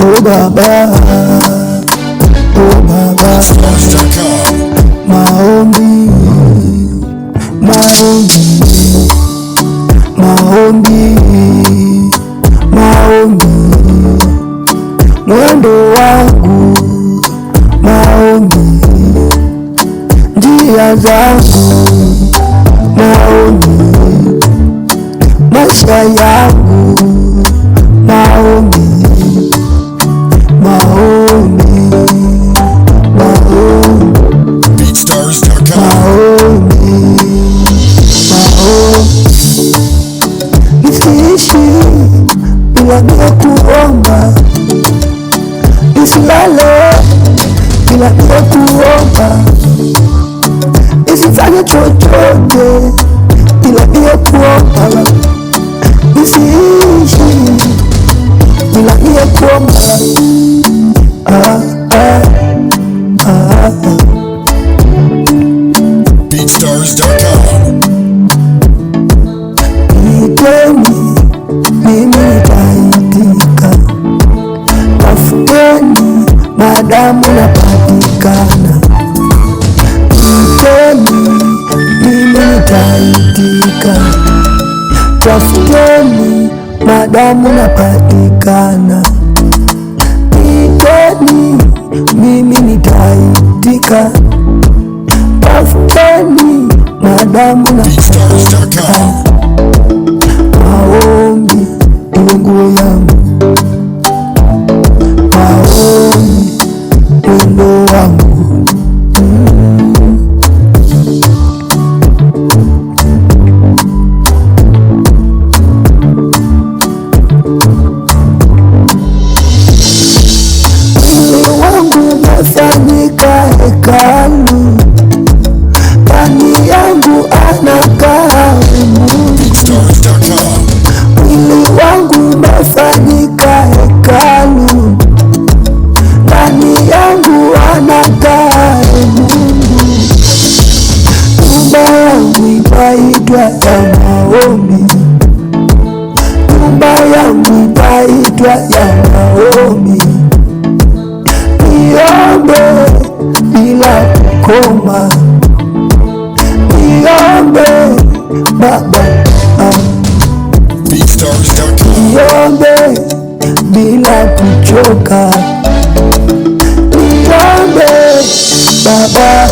Oh Baba, oh Baba, maombi, maombi, maombi, maombi, mwendo wangu, maombi, njia zangu, maombi, maisha yangu, maombi, maombi, maombi, BeatStars.com. maombi, maombi. Nisiishi bila kuomba, nisilale bila kuomba, nisifanye chochote bila kuomba, nisiishi bila kuomba. BeatStars.com. Niteni, mimi nitaitika. Tafuteni, maadamu napatikana. Niteni, mimi nitaitika. Tafuteni, maadamu napatikana. Niteni, mimi nitaitika. Tafuteni, maadamu napatikana. BeatStars.com. Maombi ndiyo nguo yangu, maombi mwendo wangu. Mwili wangu umefanyika hekalu, ndani yangu anakaa Mungu. BeatStars.com. Mwili wangu umefanyika hekalu, ndani yangu anakaa Mungu. Nyumba yangu itaitwa ya maombi, nyumba yangu itaitwa ya maombi. Niombe bila kukoma, niombe Baba, BeatStars.com. niombe bila kuchoka, niombe Baba.